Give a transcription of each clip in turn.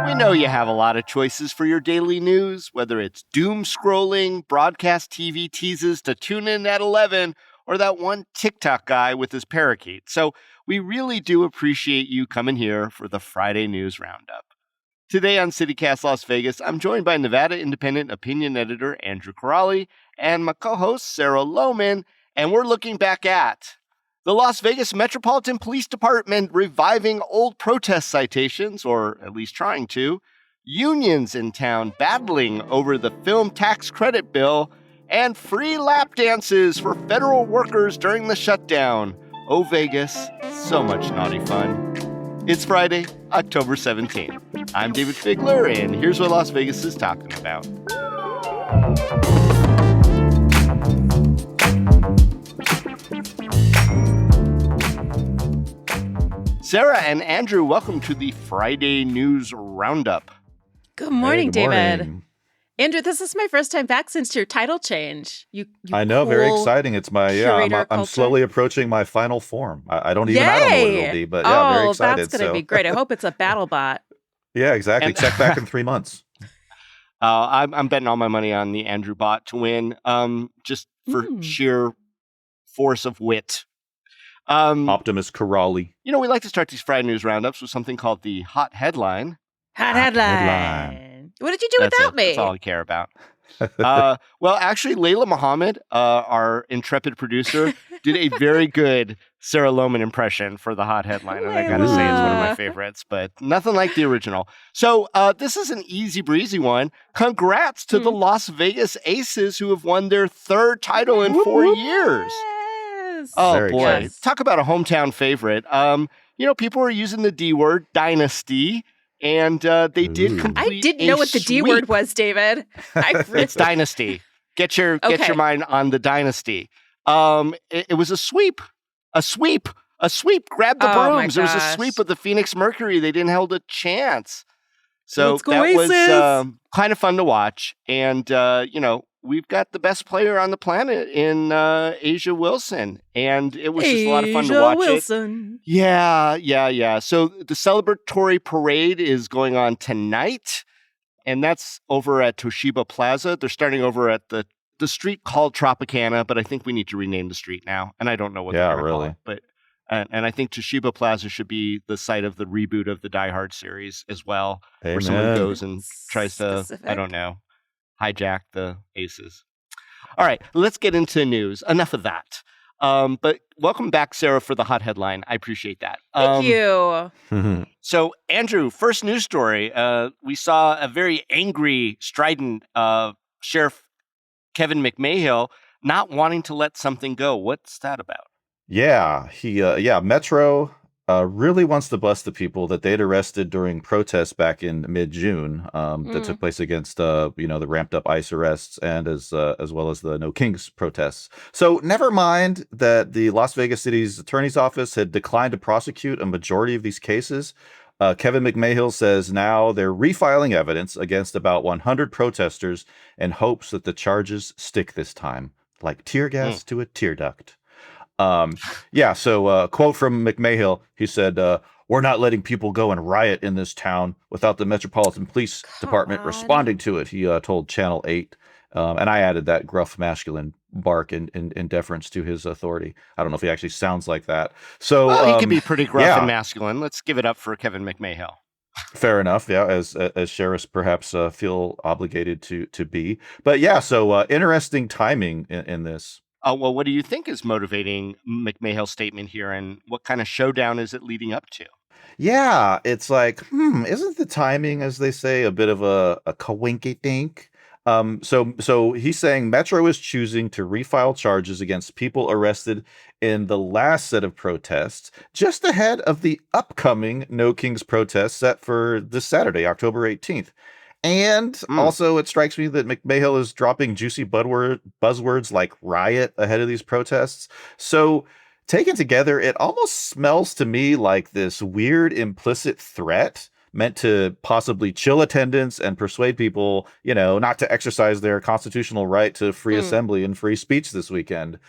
We know you have a lot of choices for your daily news, whether it's doom scrolling, broadcast TV teases to tune in at 11, or that one TikTok guy with his parakeet. So we really do appreciate you coming here for the Friday News Roundup. Today on CityCast Las Vegas, I'm joined by Nevada Independent opinion editor Andrew Corrali and my co-host Sarah Lohman, and we're looking back at the Las Vegas Metropolitan Police Department reviving old protest citations, or at least trying to, unions in town battling over the film tax credit bill, and free lap dances for federal workers during the shutdown. Oh, Vegas, so much naughty fun. It's Friday, October 17th. I'm David Figler, and here's what Las Vegas is talking about. Sarah and Andrew, welcome to the Friday News Roundup. Good morning, Hey, good David. morning. Andrew, this is my first time back since your title change. You I know, very cool exciting. It's my curator I'm culture. slowly approaching my final form. I don't know what it'll be, but yeah, very excited. That's going to be great. I hope it's a battle bot. Yeah, exactly. And- Check back in 3 months. I'm betting all my money on the Andrew bot to win, just for sheer force of wit. Optimus Corrali. You know, we like to start these Friday News Roundups with something called the Hot Headline. Hot headline. What did you do That's without it. me? That's all I care about. Well, actually, Layla Muhammad, our intrepid producer, did a very good Sarah Lohman impression for the Hot Headline. And I got to say, it's one of my Layla. favorites, but nothing like the original. So this is an easy breezy one. Congrats to the Las Vegas Aces who have won their third title in 4 years. Yes. Oh, Very boy. exciting. Talk about a hometown favorite. You know, people are using the D word, dynasty, and they did Ooh. complete I didn't know what the D word sweep. was, David. It's dynasty. Get your Okay. mind on the dynasty. It was a sweep. Grab the Oh, my brooms. It was a gosh. sweep of the Phoenix Mercury. They didn't hold a chance. So Let's go that was Aces. kind of fun to watch. And you know, we've got the best player on the planet in Asia Wilson, and it was just a lot of fun to Asia watch it. Wilson. Yeah. So the celebratory parade is going on tonight, and that's over at Toshiba Plaza. They're starting over at the street called Tropicana, but I think we need to rename the street now, and I don't know what Yeah, they're going to call really. it. But and I think Toshiba Plaza should be the site of the reboot of the Die Hard series as well, where someone Amen. goes and tries to, Specific. I don't know, hijack the Aces. All right, let's get into news. Enough of that. But welcome back, Sarah, for the hot headline. I appreciate that. Thank you. So, Andrew, first news story. We saw a very angry, strident Sheriff Kevin McMahill not wanting to let something go. What's that about? Yeah, Metro really wants to bust the people that they'd arrested during protests back in mid-June that took place against the ramped up ICE arrests and as well as the No Kings protests. So never mind that the Las Vegas City's attorney's office had declined to prosecute a majority of these cases. Kevin McMahill says now they're refiling evidence against about 100 protesters in hopes that the charges stick this time, like tear gas to a tear duct. So quote from McMahill, he said, "We're not letting people go and riot in this town without the Metropolitan Police Department God. responding to it," he told Channel 8. And I added that gruff masculine bark in deference to his authority. I don't know if he actually sounds like that. So Well, he can be pretty gruff yeah. and masculine. Let's give it up for Kevin McMahill. Fair enough, yeah, as sheriffs perhaps feel obligated to be. But yeah, so interesting timing in this. Well, what do you think is motivating McMahill's statement here, and what kind of showdown is it leading up to? Yeah, it's like, isn't the timing, as they say, a bit of a coinky dink? So he's saying Metro is choosing to refile charges against people arrested in the last set of protests, just ahead of the upcoming No Kings protest set for this Saturday, October 18th. And also, it strikes me that McMahill is dropping juicy buzzwords like riot ahead of these protests. So taken together, it almost smells to me like this weird implicit threat meant to possibly chill attendance and persuade people, not to exercise their constitutional right to free assembly and free speech this weekend.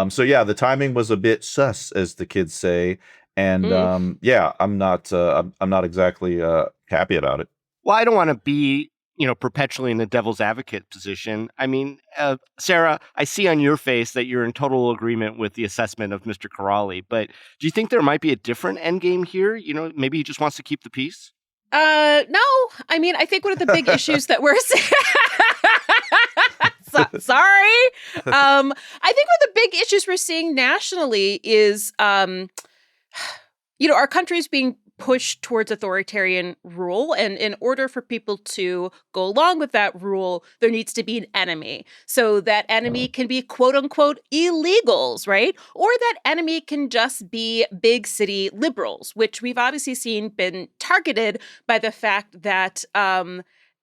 So yeah, the timing was a bit sus, as the kids say. And Mm. I'm not exactly happy about it. Well, I don't want to be, perpetually in the devil's advocate position. I mean, Sarah, I see on your face that you're in total agreement with the assessment of Mr. Corrali, but do you think there might be a different endgame here? Maybe he just wants to keep the peace? No. I mean, I think one of the big issues that we're sorry. I think one of the big issues we're seeing nationally is, our country's being pushed towards authoritarian rule. And in order for people to go along with that rule, there needs to be an enemy. So that enemy can be quote unquote illegals, right? Or that enemy can just be big city liberals, which we've obviously seen been targeted by the fact that,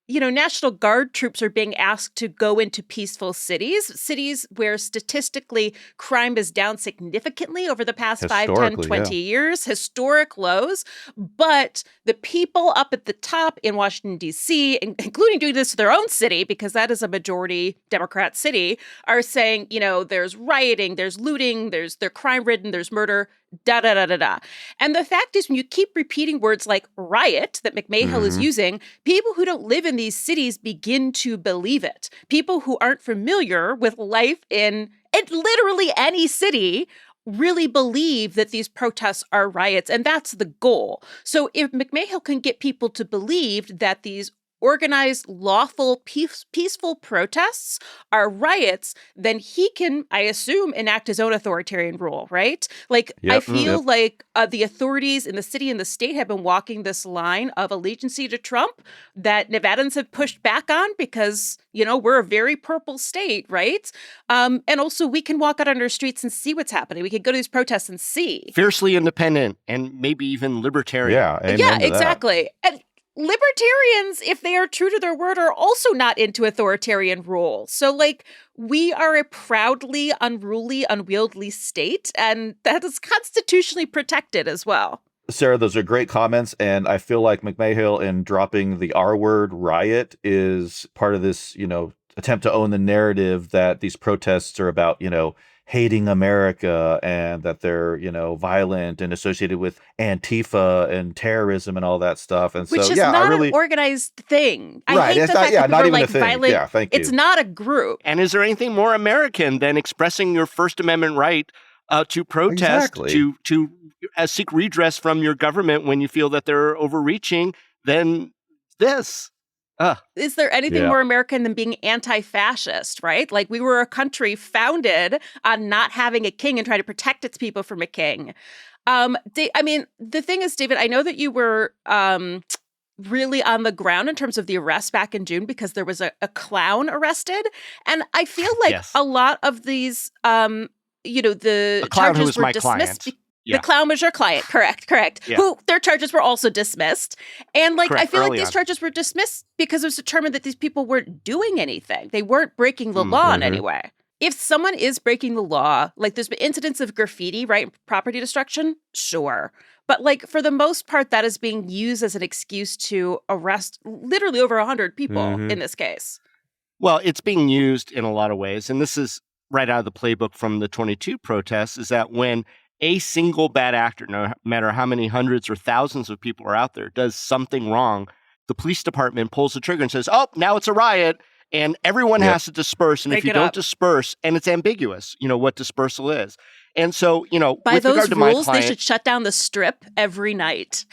National Guard troops are being asked to go into peaceful cities where statistically crime is down significantly over the past 5, 10, 20 years, historic lows. But the people up at the top in Washington, D.C., including doing this to their own city, because that is a majority Democrat city, are saying, there's rioting, there's looting, they're crime-ridden, there's murder, da-da-da-da-da. And the fact is, when you keep repeating words like riot that McMahill is using, people who don't live in these cities begin to believe it. People who aren't familiar with life in literally any city really believe that these protests are riots, and that's the goal. So if McMahill can get people to believe that these organized, lawful, peaceful protests are riots, then he can, I assume, enact his own authoritarian rule, right? Like, I feel like the authorities in the city and the state have been walking this line of allegiance to Trump that Nevadans have pushed back on because, we're a very purple state, right? And also we can walk out on our streets and see what's happening. We can go to these protests and see. Fiercely independent and maybe even libertarian. Yeah, exactly. And libertarians, if they are true to their word, are also not into authoritarian rule. So, we are a proudly unruly, unwieldy state, and that is constitutionally protected as well. Sarah, those are great comments, and I feel like McMahill in dropping the R word riot is part of this, attempt to own the narrative that these protests are about, hating America and that they're, violent and associated with Antifa and terrorism and all that stuff. And which so, is not an organized thing. I hate the fact that people are like violent. Yeah, thank you. It's not a group. And is there anything more American than expressing your First Amendment right to protest, to seek redress from your government when you feel that they're overreaching than this? Is there anything more American than being anti-fascist, right? Like, we were a country founded on not having a king and trying to protect its people from a king. The thing is, David, I know that you were really on the ground in terms of the arrest back in June because there was a clown arrested. And I feel like a lot of these, the charges were dismissed. The clown was your client. Correct. Yeah. Who their charges were also dismissed. And I feel like these charges were dismissed because it was determined that these people weren't doing anything. They weren't breaking the law in any way. If someone is breaking the law, there's been incidents of graffiti, right? Property destruction, sure. But for the most part, that is being used as an excuse to arrest literally over 100 people in this case. Well, it's being used in a lot of ways. And this is right out of the playbook from the 22 protests, is that when a single bad actor, no matter how many hundreds or thousands of people are out there, does something wrong, the police department pulls the trigger and says, oh, now it's a riot, and everyone has to disperse. And if you don't disperse, and it's ambiguous, what dispersal is. And so, by with those regard to rules, my client, they should shut down the Strip every night.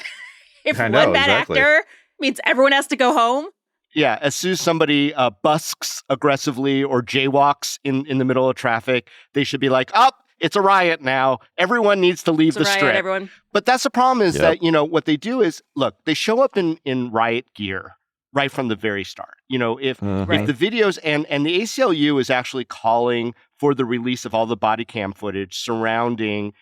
If one bad actor means everyone has to go home. Yeah, as soon as somebody busks aggressively or jaywalks in the middle of traffic, they should be like, oh, it's a riot now. Everyone needs to leave the strip. Everyone. But that's the problem is that, what they do is, look, they show up in riot gear right from the very start. If the videos and the ACLU is actually calling for the release of all the body cam footage surrounding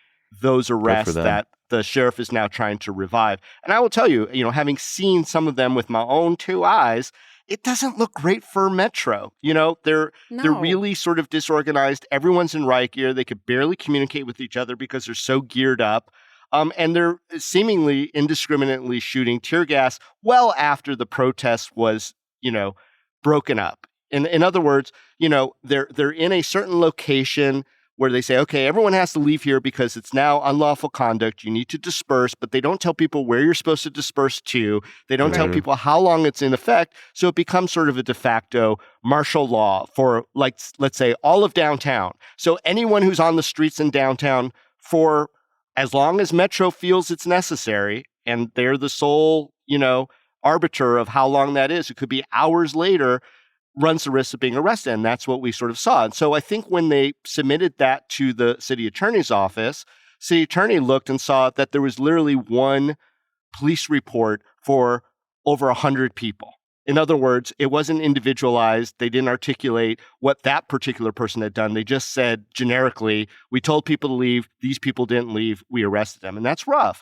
those arrests that the sheriff is now trying to revive. And I will tell you, having seen some of them with my own two eyes, it doesn't look great for Metro. They're really sort of disorganized. Everyone's in riot gear. They could barely communicate with each other because they're so geared up. And they're seemingly indiscriminately shooting tear gas well after the protest was, broken up. In other words, they're in a certain location where they say, okay, everyone has to leave here because it's now unlawful conduct. You need to disperse, but they don't tell people where you're supposed to disperse to. They don't tell people how long it's in effect. So it becomes sort of a de facto martial law for, like, let's say, all of downtown. So anyone who's on the streets in downtown for as long as Metro feels it's necessary, and they're the sole, arbiter of how long that is, it could be hours later, runs the risk of being arrested. And that's what we sort of saw. And so I think when they submitted that to the city attorney's office, city attorney looked and saw that there was literally one police report for over 100 people. In other words, it wasn't individualized. They didn't articulate what that particular person had done. They just said generically, we told people to leave. These people didn't leave. We arrested them. And that's rough.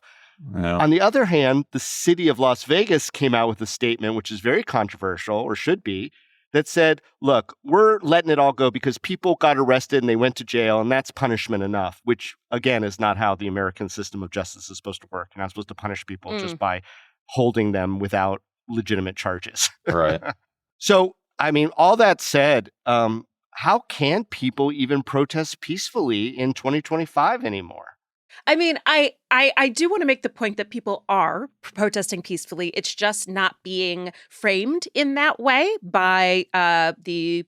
Yeah. On the other hand, the city of Las Vegas came out with a statement, which is very controversial, or should be, that said, look, we're letting it all go because people got arrested and they went to jail, and that's punishment enough, which, again, is not how the American system of justice is supposed to work. You're not supposed to punish people just by holding them without legitimate charges. Right. So, I mean, all that said, how can people even protest peacefully in 2025 anymore? I mean, I do want to make the point that people are protesting peacefully. It's just not being framed in that way by the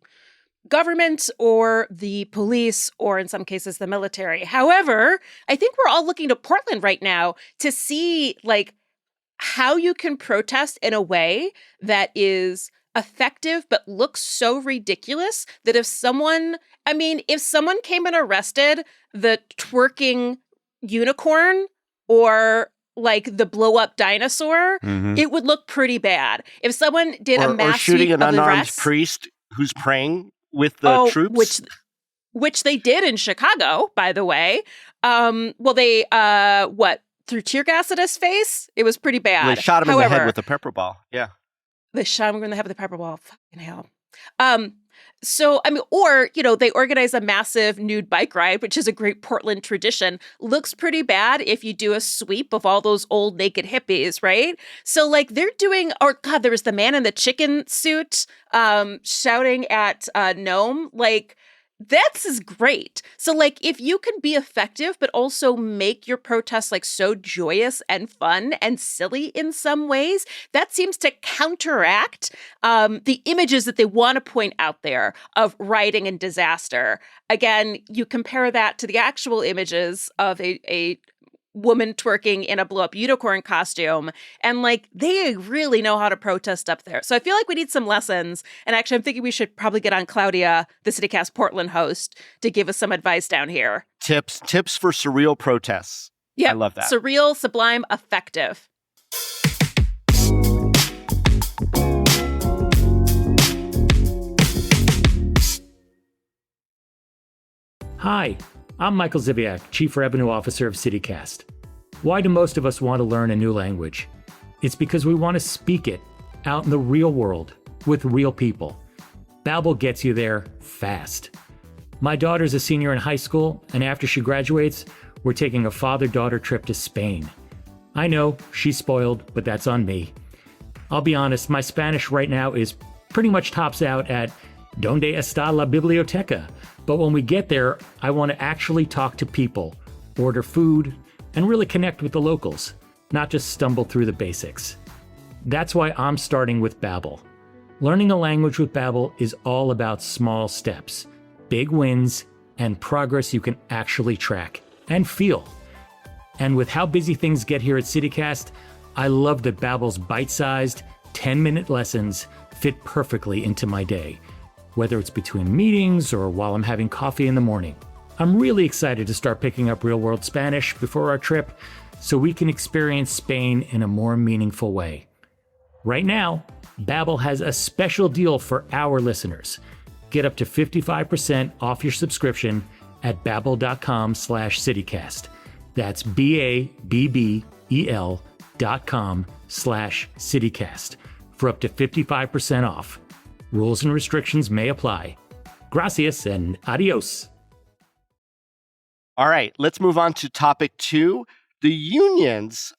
government or the police or in some cases the military. However, I think we're all looking to Portland right now to see like how you can protest in a way that is effective but looks so ridiculous that if someone came and arrested the twerking unicorn or like the blow up dinosaur, it would look pretty bad. If someone did a mass shooting an unarmed arrest, priest who's praying with the troops, which they did in Chicago, by the way. They threw tear gas at his face. It was pretty bad. They shot him in the head with a pepper ball. Yeah, they shot him in the head with a pepper ball. Fucking hell. They organize a massive nude bike ride, which is a great Portland tradition. Looks pretty bad if you do a sweep of all those old naked hippies, right? So like they're doing, there was the man in the chicken suit shouting at Gnome. Like, this is great. So like if you can be effective, but also make your protests like so joyous and fun and silly in some ways, that seems to counteract the images that they want to point out there of rioting and disaster. Again, you compare that to the actual images of a woman twerking in a blow-up unicorn costume, and like they really know how to protest up there. So I feel like we need some lessons, and actually I'm thinking we should probably get on Claudia, the CityCast Portland host, to give us some advice down here. Tips for surreal protests. Yeah, I love that. Surreal, sublime, effective. Hi, I'm Michael Ziviak, Chief Revenue Officer of CityCast. Why do most of us want to learn a new language? It's because we want to speak it out in the real world with real people. Babbel gets you there fast. My daughter's a senior in high school, and after she graduates, we're taking a father-daughter trip to Spain. I know, she's spoiled, but that's on me. I'll be honest, my Spanish right now is pretty much tops out at ¿Dónde está la biblioteca? But when we get there, I want to actually talk to people, order food, and really connect with the locals, not just stumble through the basics. That's why I'm starting with Babbel. Learning a language with Babbel is all about small steps, big wins, and progress you can actually track and feel. And with how busy things get here at CityCast, I love that Babbel's bite-sized, 10-minute lessons fit perfectly into my day, whether it's between meetings or while I'm having coffee in the morning. I'm really excited to start picking up real-world Spanish before our trip so we can experience Spain in a more meaningful way. Right now, Babbel has a special deal for our listeners. Get up to 55% off your subscription at babbel.com/citycast. That's BABBEL.com/citycast for up to 55% off. Rules and restrictions may apply. Gracias and adios. All right, let's move on to topic 2. The unions,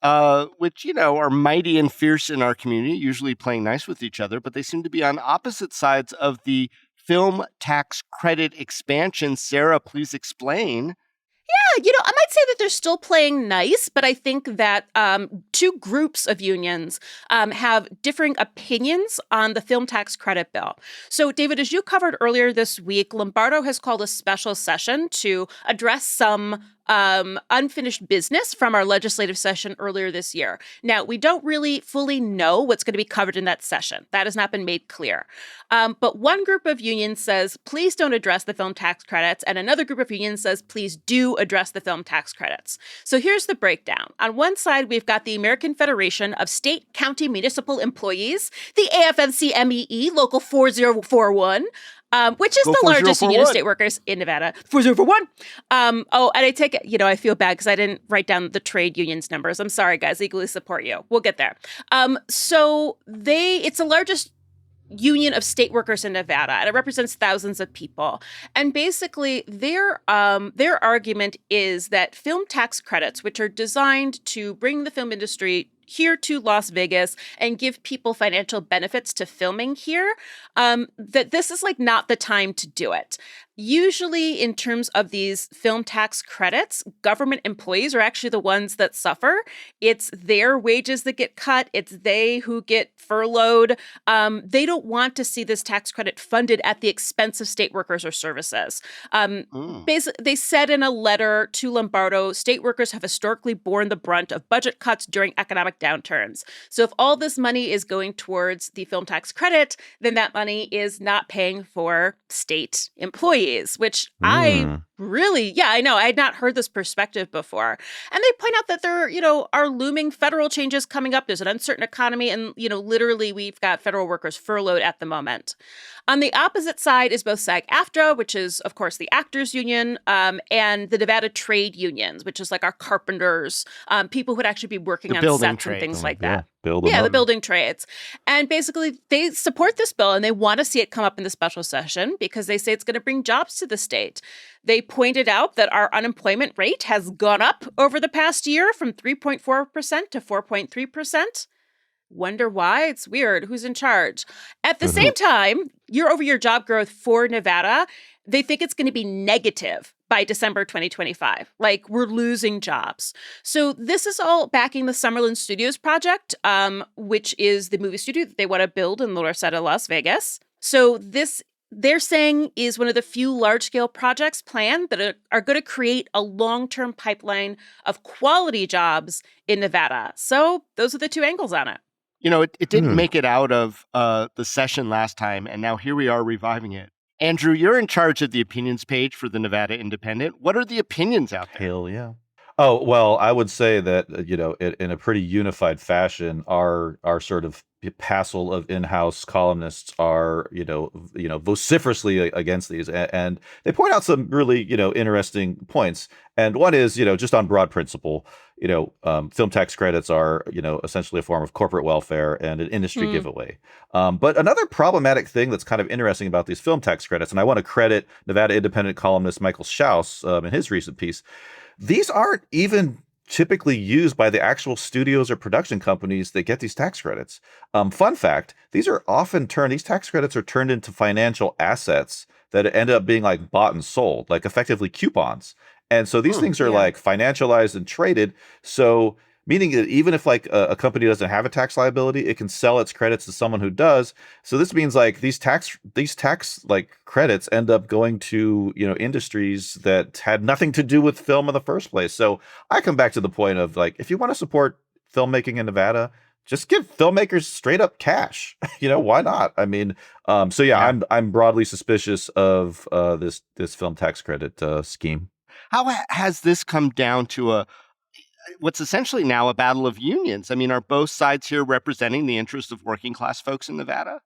which, are mighty and fierce in our community, usually playing nice with each other, but they seem to be on opposite sides of the film tax credit expansion. Sarah, please explain. Yeah, I might say that they're still playing nice, but I think that two groups of unions have differing opinions on the film tax credit bill. So, David, as you covered earlier this week, Lombardo has called a special session to address some unfinished business from our legislative session earlier this year. Now, we don't really fully know what's going to be covered in that session. That has not been made clear. But one group of unions says, please don't address the film tax credits. And another group of unions says, please do address the film tax credits. So here's the breakdown. On one side, we've got the American Federation of State, County, Municipal Employees, the AFL-CIO Local 4041, which is the largest union of state workers in Nevada. 4041. And I take it, I feel bad because I didn't write down the trade unions numbers. I'm sorry, guys. Equally support you. We'll get there. So it's the largest union of state workers in Nevada, and it represents thousands of people. And basically, their argument is that film tax credits, which are designed to bring the film industry here to Las Vegas and give people financial benefits to filming here, that this is not the time to do it. Usually, in terms of these film tax credits, government employees are actually the ones that suffer. It's their wages that get cut. It's they who get furloughed. They don't want to see this tax credit funded at the expense of state workers or services. Basically, they said in a letter to Lombardo, state workers have historically borne the brunt of budget cuts during economic downturns. So if all this money is going towards the film tax credit, then that money is not paying for state employees. Which I know. I had not heard this perspective before. And they point out that there, are looming federal changes coming up. There's an uncertain economy. And, literally we've got federal workers furloughed at the moment. On the opposite side is both SAG-AFTRA, which is, of course, the actors union, and the Nevada trade unions, which is our carpenters, people who would actually be working on sets and things like that. The building trades. And basically, they support this bill and they want to see it come up in the special session because they say it's going to bring jobs to the state. They pointed out that our unemployment rate has gone up over the past year from 3.4% to 4.3%. Wonder why? It's weird. Who's in charge? At the same time, year-over-year job growth for Nevada, they think it's going to be negative by December 2025. We're losing jobs. So this is all backing the Summerlin Studios project, which is the movie studio that they want to build in La Reseda, Las Vegas. So this, they're saying, is one of the few large-scale projects planned that are going to create a long-term pipeline of quality jobs in Nevada. So those are the two angles on it. It didn't make it out of the session last time, and now here we are reviving it. Andrew, you're in charge of the opinions page for the Nevada Independent. What are the opinions out there? Hell yeah. Oh, well, I would say that, in a pretty unified fashion, our sort of passel of in-house columnists are, vociferously against these. And they point out some really, interesting points. And one is, just on broad principle, film tax credits are, essentially a form of corporate welfare and an industry giveaway. But another problematic thing that's kind of interesting about these film tax credits, and I want to credit Nevada Independent columnist Michael Schaus in his recent piece, these aren't even typically used by the actual studios or production companies that get these tax credits. Fun fact, these tax credits are turned into financial assets that end up being bought and sold, effectively coupons. And so these things are financialized and traded. So meaning that even if a company doesn't have a tax liability, it can sell its credits to someone who does. So this means these tax credits end up going to, industries that had nothing to do with film in the first place. So I come back to the point of if you want to support filmmaking in Nevada, just give filmmakers straight up cash. Why not? I mean, I'm broadly suspicious of this film tax credit scheme. How has this come down to what's essentially now a battle of unions? I mean, are both sides here representing the interests of working class folks in Nevada?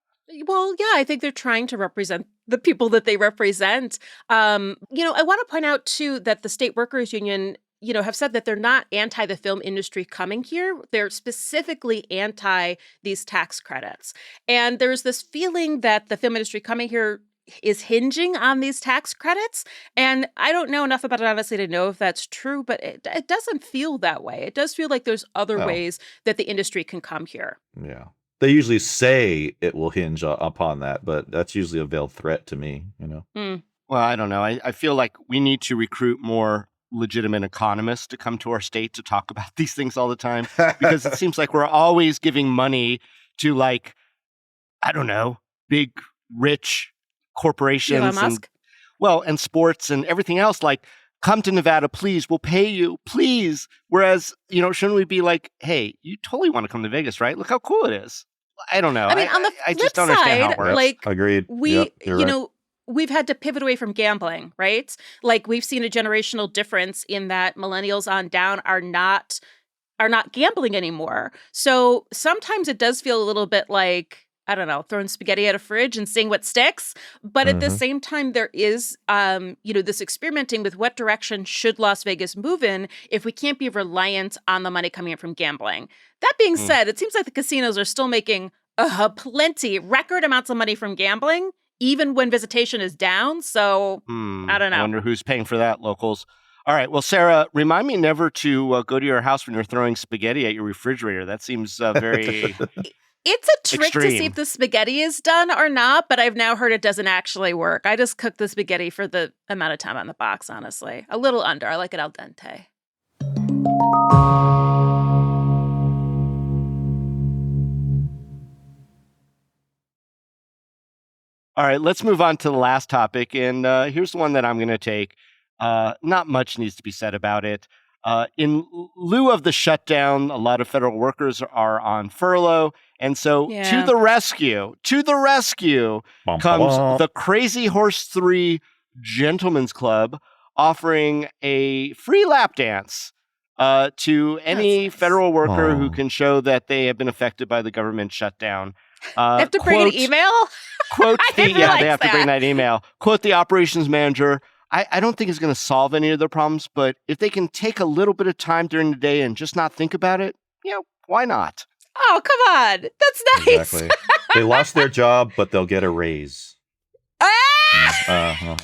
Well, yeah, I think they're trying to represent the people that they represent. I want to point out, too, that the State Workers Union, have said that they're not anti the film industry coming here. They're specifically anti these tax credits. And there's this feeling that the film industry coming here is hinging on these tax credits. And I don't know enough about it, honestly, to know if that's true, but it doesn't feel that way. It does feel like there's other ways that the industry can come here. Yeah. they usually say it will hinge upon that, but that's usually a veiled threat to me, Well, I don't know. I feel like we need to recruit more legitimate economists to come to our state to talk about these things all the time, because it seems like we're always giving money to, like, I don't know, big, rich corporations Elon Musk? and sports and everything else. Like, come to Nevada, please. We'll pay you, please. Whereas, shouldn't we be like, hey, you totally want to come to Vegas, right? Look how cool it is. I don't know. I mean, on the I flip just don't understand how it side, works. like, Agreed. we, You're right. we've had to pivot away from gambling, right? Like, we've seen a generational difference in that millennials on down are not gambling anymore. So sometimes it does feel a little bit like, I don't know, throwing spaghetti at a fridge and seeing what sticks. But at the same time, there is, this experimenting with what direction should Las Vegas move in if we can't be reliant on the money coming in from gambling. That being said, it seems like the casinos are still making record amounts of money from gambling, even when visitation is down. So I don't know. I wonder who's paying for that, locals. All right. Well, Sarah, remind me never to go to your house when you're throwing spaghetti at your refrigerator. That seems very... It's a trick to see extreme. if the spaghetti is done or not, but I've now heard it doesn't actually work. I just cook the spaghetti for the amount of time on the box, honestly. A little under. I like it al dente. All right, let's move on to the last topic. And here's the one that I'm going to take. Not much needs to be said about it. In lieu of the shutdown, a lot of federal workers are on furlough. And so to the rescue comes the Crazy Horse 3 Gentlemen's Club, offering a free lap dance to any federal worker who can show that they have been affected by the government shutdown. They have to bring an email? They have to bring that email. Quote the operations manager. I don't think it's going to solve any of their problems, but if they can take a little bit of time during the day and just not think about it, why not? Oh, come on. That's nice. Exactly. They lost their job, but they'll get a raise. Okay.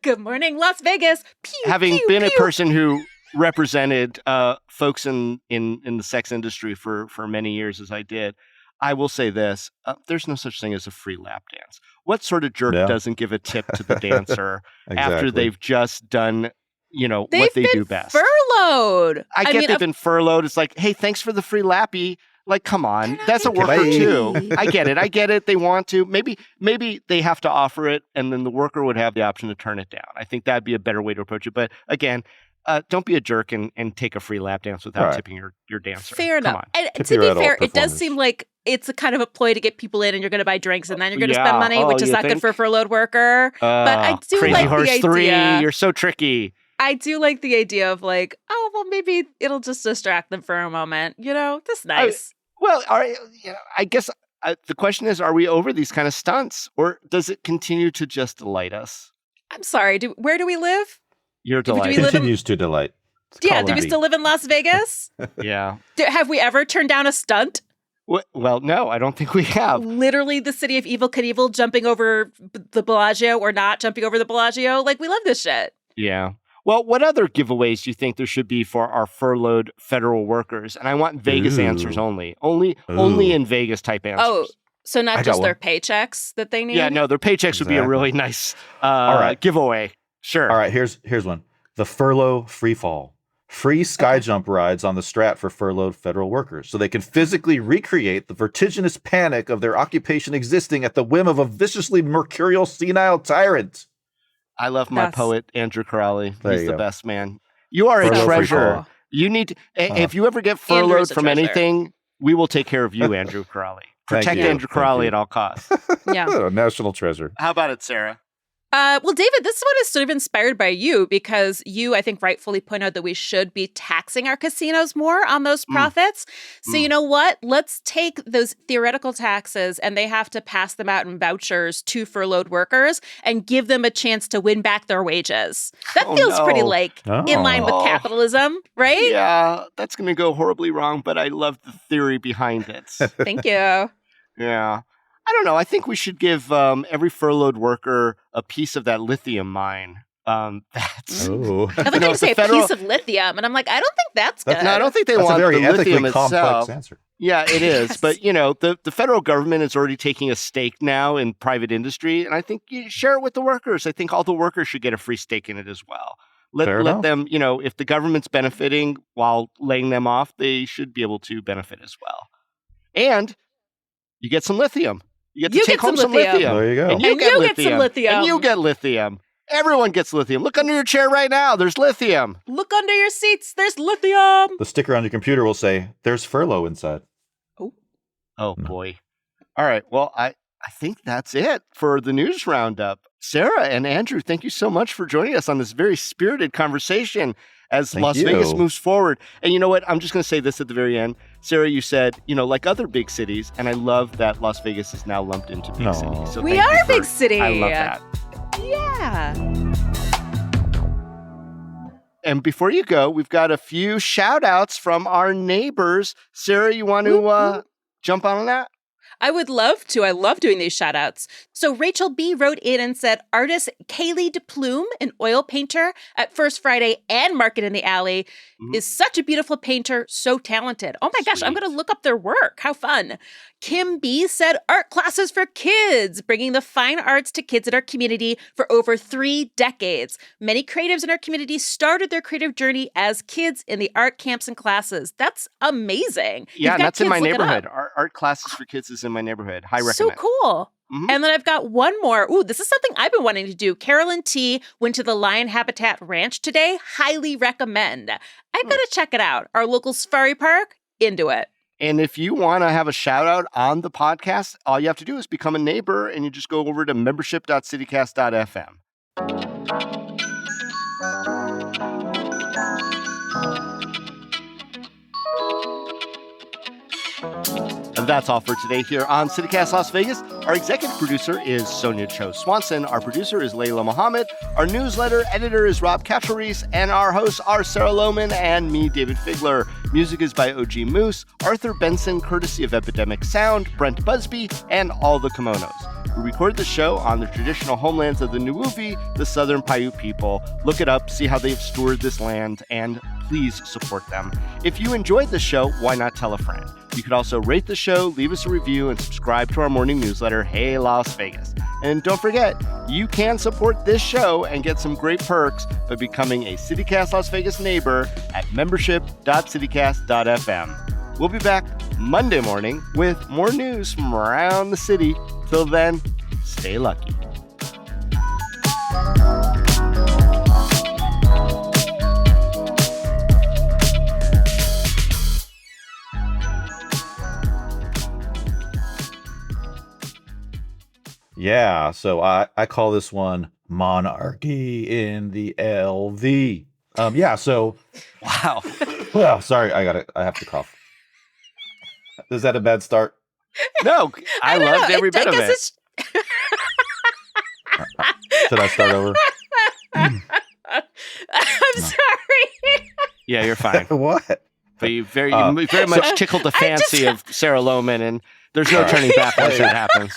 Good morning, Las Vegas. Pew, having pew, been pew. a person who represented folks in the sex industry for many years as I did, I will say this. There's no such thing as a free lap dance. What sort of jerk doesn't give a tip to the dancer after they've just done, what they do best? Furloughed. I get they've been furloughed. It's like, hey, thanks for the free lappy. Like, come on. That's a worker too. I get it. They want to. Maybe they have to offer it, and then the worker would have the option to turn it down. I think that'd be a better way to approach it. But again, don't be a jerk and take a free lap dance without tipping your dancer. Fair enough. And to be fair, it does seem like it's a kind of a ploy to get people in, and you're going to buy drinks, and then you're going to spend money, which is not good for a furloughed worker. But I do Crazy like Horse the idea. 3, you're so tricky. I do like the idea of like, oh, well, maybe it'll just distract them for a moment. That's nice. I guess the question is, are we over these kind of stunts, or does it continue to just delight us? I'm sorry. Where do we live? You're delighted. Continues to delight. Do we still live in Las Vegas? Yeah. Have we ever turned down a stunt? Well, no, I don't think we have. Literally the city of Evel Knievel jumping over the Bellagio or not jumping over the Bellagio. Like, we love this shit. Yeah. Well, what other giveaways do you think there should be for our furloughed federal workers? And I want Vegas answers only. Only in Vegas type answers. Oh, so not just their paychecks that they need? Yeah, no, their paychecks would be a really nice giveaway. Sure. All right, here's one. The furlough free fall. Free sky jump rides on the Strat for furloughed federal workers, so they can physically recreate the vertiginous panic of their occupation existing at the whim of a viciously mercurial senile tyrant. I love my poet, Andrew Corrali. He's the best, man. You are a treasure. You need to, if you ever get furloughed from anything, we will take care of you, Andrew Corali. Protect Andrew Corali at all costs. Yeah. National treasure. How about it, Sarah? Well, David, this one is sort of inspired by you because you, I think, rightfully point out that we should be taxing our casinos more on those profits. So you know what? Let's take those theoretical taxes and they have to pass them out in vouchers to furloughed workers and give them a chance to win back their wages. That feels pretty in line with capitalism, right? Yeah, that's going to go horribly wrong, but I love the theory behind it. Thank you. Yeah. I don't know. I think we should give every furloughed worker a piece of that lithium mine. I thought you were going to say a piece of lithium, and I'm like, I don't think that's good. No, I don't think they that's want a very the lithium ethically complex itself. answer. Yeah, it is. Yes. But, the federal government is already taking a stake now in private industry. And I think you share it with the workers. I think all the workers should get a free stake in it as well. Fair Let enough. them, if the government's benefiting while laying them off, they should be able to benefit as well. And you get some lithium. You get to take home some lithium. There you go. And you get some lithium. And you get lithium. Everyone gets lithium. Look under your chair right now. There's lithium. Look under your seats. There's lithium. The sticker on your computer will say, "There's furlough inside." Oh, boy. All right. Well, I think that's it for the news roundup. Sarah and Andrew, thank you so much for joining us on this very spirited conversation as Thank Las you. Vegas moves forward. And you know what? I'm just going to say this at the very end. Sarah, you said, like other big cities, and I love that Las Vegas is now lumped into big Aw. cities. So We thank are you a big city. I love that. Yeah. And before you go, we've got a few shout outs from our neighbors. Sarah, you want to jump on that? I would love to. I love doing these shout outs. So Rachel B. wrote in and said, artist Kaylee DePlume, an oil painter at First Friday and Market in the Alley, is such a beautiful painter, so talented. Oh my gosh, I'm going to look up their work. How fun. Kim B. said, art classes for kids, bringing the fine arts to kids in our community for over 3 decades. Many creatives in our community started their creative journey as kids in the art camps and classes. That's amazing. Yeah, and that's in my kids, look it up. neighborhood. Art classes for kids is in my neighborhood. High recommend. So cool. Mhm. And then I've got one more. Ooh, this is something I've been wanting to do. Carolyn T. went to the Lion Habitat Ranch today. Highly recommend. I gotta check it out. Our local safari park, into it. And if you want to have a shout out on the podcast, all you have to do is become a neighbor and you just go over to membership.citycast.fm. And that's all for today here on CityCast Las Vegas. Our executive producer is Sonia Cho Swanson. Our producer is Layla Mohammed. Our newsletter editor is Rob Cachorese. And our hosts are Sarah Lohman and me, David Figler. Music is by OG Moose, Arthur Benson, courtesy of Epidemic Sound, Brent Busby, and All the Kimonos. We record the show on the traditional homelands of the Nuuvi, the Southern Paiute people. Look it up, see how they've stewarded this land, and please support them. If you enjoyed the show, why not tell a friend? You could also rate the show, leave us a review, and subscribe to our morning newsletter, Hey Las Vegas. And don't forget, you can support this show and get some great perks by becoming a CityCast Las Vegas neighbor at membership.citycast.fm. We'll be back Monday morning with more news from around the city. Till then, stay lucky. Yeah, so I call this one Monarchy in the LV. Yeah, so Wow. well, sorry, I have to cough. Is that a bad start? No, I don't loved know. every bit I of guess it. it's- Should I start over? I'm sorry. Yeah, you're fine. What? But you very much tickled the fancy of Sarah Lohman, and there's no turning back once that happens.